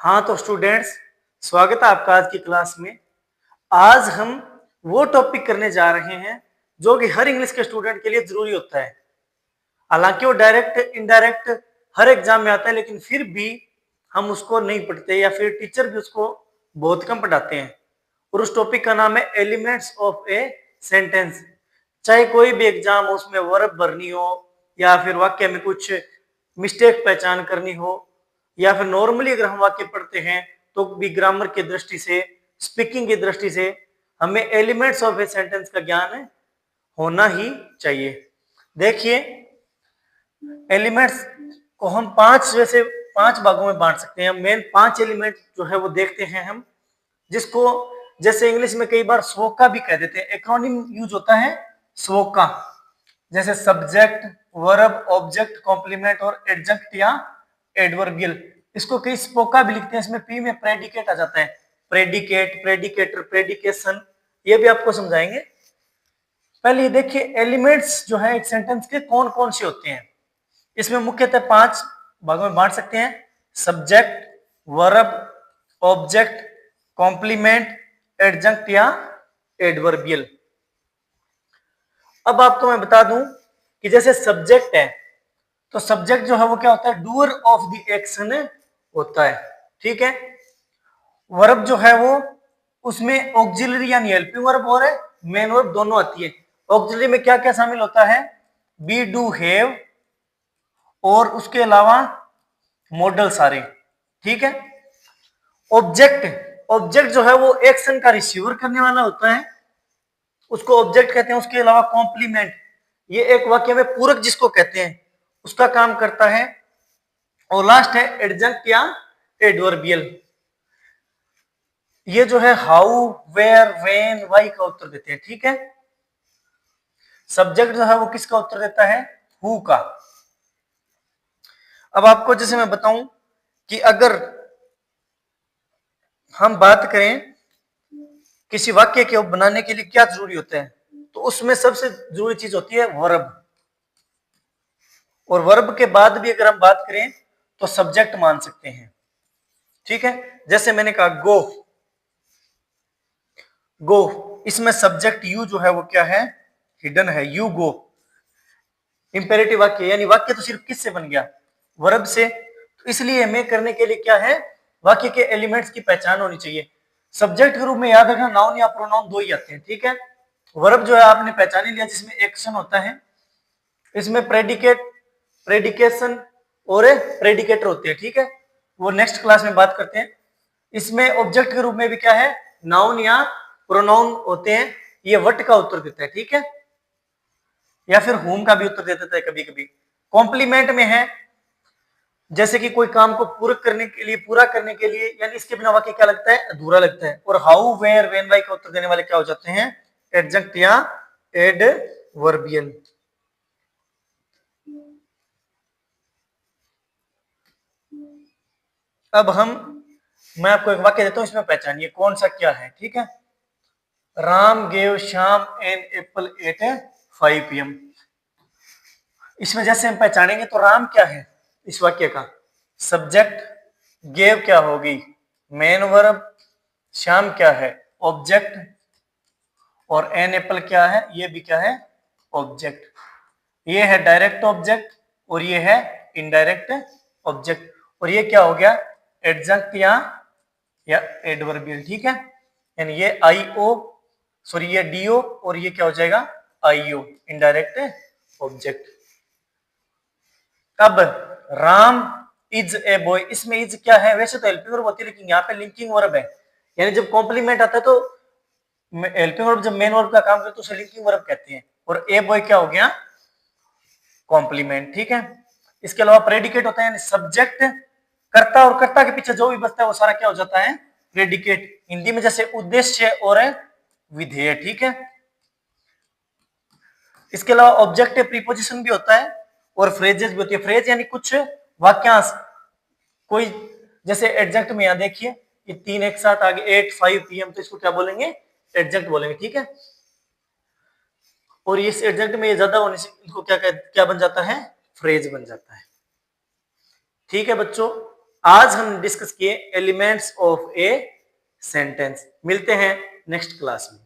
हाँ तो स्टूडेंट्स, स्वागत है आपका आज की क्लास में। आज हम वो टॉपिक करने जा रहे हैं जो कि हर इंग्लिश के स्टूडेंट के लिए जरूरी होता है। हालांकि वो डायरेक्ट इनडायरेक्ट हर एग्जाम में आता है, लेकिन फिर भी हम उसको नहीं पढ़ते या फिर टीचर भी उसको बहुत कम पढ़ाते हैं। और उस टॉपिक का नाम है एलिमेंट्स ऑफ ए सेंटेंस। चाहे कोई भी एग्जाम हो, उसमें वर्ब भरनी हो या फिर वाक्य में कुछ मिस्टेक पहचान करनी हो, या फिर नॉर्मली अगर हम वाक्य पढ़ते हैं तो भी ग्रामर की दृष्टि से, स्पीकिंग की दृष्टि से हमें एलिमेंट्स ऑफ ए सेंटेंस का ज्ञान होना ही चाहिए। देखिए, एलिमेंट्स को हम पांच भागों में बांट सकते हैं। मेन 5 एलिमेंट जो है वो देखते हैं हम, जिसको जैसे इंग्लिश में कई बार SWOCA भी कह देते हैं। एक्रोनिम यूज होता है SWOCA, जैसे सब्जेक्ट, वर्ब, ऑब्जेक्ट, कॉम्प्लीमेंट और एडजंक्ट या एडवर्बियल। इसको कई SPOCA भी लिखते हैं। इसमें पी में प्रेडिकेट आ जाता है, प्रेडिकेट, प्रेडिकेटर, प्रेडिकेशन, ये भी आपको समझाएंगे। पहले ये देखिए, एलिमेंट्स जो है एक सेंटेंस के कौन कौन से होते हैं। इसमें मुख्यतः 5 भागों में बांट सकते हैं: subject, verb, object, complement, adjunct या एडवर्बियल। अब आपको मैं बता दूं कि जैसे सब्जेक्ट है तो सब्जेक्ट जो है वो क्या होता है, डूअर ऑफ द एक्शन होता है, ठीक है। वर्ब जो है वो उसमें ऑक्सिलरी यानी हेल्पिंग वर्ब और मेन वर्ब दोनों आती है। ऑक्सिलरी में क्या क्या शामिल होता है, बी, डू, हैव और उसके अलावा मॉडल सारे, ठीक है। ऑब्जेक्ट जो है वो एक्शन का रिसीवर करने वाला होता है, उसको ऑब्जेक्ट कहते हैं। उसके अलावा कॉम्प्लीमेंट, ये एक वाक्य में पूरक जिसको कहते हैं, उसका काम करता है। और लास्ट है एडजंक्ट या एडवर्बियल। ये जो है हाउ, वेयर, व्हेन, व्हाई का उत्तर देते हैं, ठीक है। सब्जेक्ट जो है वो किसका उत्तर देता है, हु का। अब आपको जैसे मैं बताऊं कि अगर हम बात करें किसी वाक्य के बनाने के लिए क्या जरूरी होता है, तो उसमें सबसे जरूरी चीज होती है वर्ब। और वर्ब के बाद भी अगर हम बात करें तो सब्जेक्ट मान सकते हैं, ठीक है। जैसे मैंने कहा गो, गो, इसमें सब्जेक्ट यू जो है वो क्या है, हिडन है, यू गो। इंपेरेटिव वाक्य यानी वाक्य तो सिर्फ किससे बन गया, वर्ब से। तो इसलिए हमें करने के लिए क्या है, वाक्य के एलिमेंट्स की पहचान होनी चाहिए। सब्जेक्ट के रूप में याद रखना नाउन या प्रोनाउन दो ही आते हैं, ठीक है। वर्ब जो है आपने पहचान ही लिया, जिसमें एक्शन होता है। इसमें प्रेडिकेट, प्रेडिकेशन और प्रेडिकेटर होते हैं, ठीक है। वो नेक्स्ट क्लास में बात करते हैं। इसमें ऑब्जेक्ट के रूप में भी क्या है, नाउन या प्रोनाउन होते हैं। ये वट का उत्तर देता है, ठीक है, या फिर होम का भी उत्तर दे देता है कभी कभी। कॉम्प्लीमेंट में है जैसे कि कोई काम को पूरा करने के लिए, यानी इसके बिना वाक्य क्या लगता है, अधूरा लगता है। और हाउ, वेयर, व्हेन, व्हाई का उत्तर देने वाले क्या हो जाते हैं, एडजंक्ट या एडवर्बियल। अब मैं आपको एक वाक्य देता हूं, इसमें पहचानिए कौन सा क्या है, ठीक है। Ram gave Shyam an apple at 5 PM। इसमें जैसे हम पहचानेंगे तो राम क्या है इस वाक्य का, सब्जेक्ट, गेव क्या होगी मेन वर्ब, श्याम क्या है ऑब्जेक्ट, और एन एप्पल क्या है, ये भी क्या है, ऑब्जेक्ट। ये है डायरेक्ट ऑब्जेक्ट और ये है इनडायरेक्ट ऑब्जेक्ट। और ये क्या हो गया, एडजंक्ट या एडवर्बियल, ठीक है। यानी ये आईओ, सॉरी ये डीओ, और ये क्या हो जाएगा, आईओ, इनडायरेक्ट ऑब्जेक्ट। अब राम इज ए बॉय, इसमें इज क्या है, वैसे तो हेल्पिंग वर्ब होती है, लेकिन यहाँ पे लिंकिंग वर्ब है। यानी जब कॉम्प्लीमेंट आता है तो हेल्पिंग वर्ब जब मेन वर्ब का काम करते तो उसे लिंकिंग वर्ब कहते हैं। और ए बॉय क्या हो गया, कॉम्प्लीमेंट, ठीक है। इसके अलावा प्रेडिकेट होता है, यानी सब्जेक्ट, कर्ता, और कर्ता के पीछे जो भी बचता है वो सारा क्या हो जाता है, प्रेडिकेट। हिंदी में जैसे उद्देश्य और विधेय, ठीक है। इसके अलावा ऑब्जेक्ट प्रीपोजिशन भी होता है और फ्रेजेस भी होती है। फ्रेज यानी कुछ वाक्यांश, कोई जैसे एडजंक्ट में यहां देखिए ये 3 एक साथ आगे 8 5 PM, तो इसको क्या बोलेंगे, एडजंक्ट बोलेंगे, ठीक है। और इस एडजंक्ट में ये ज्यादा होने से इनको क्या बन जाता है, फ्रेज बन जाता है, ठीक है बच्चों। आज हम डिस्कस किए एलिमेंट्स ऑफ ए सेंटेंस। मिलते हैं नेक्स्ट क्लास में।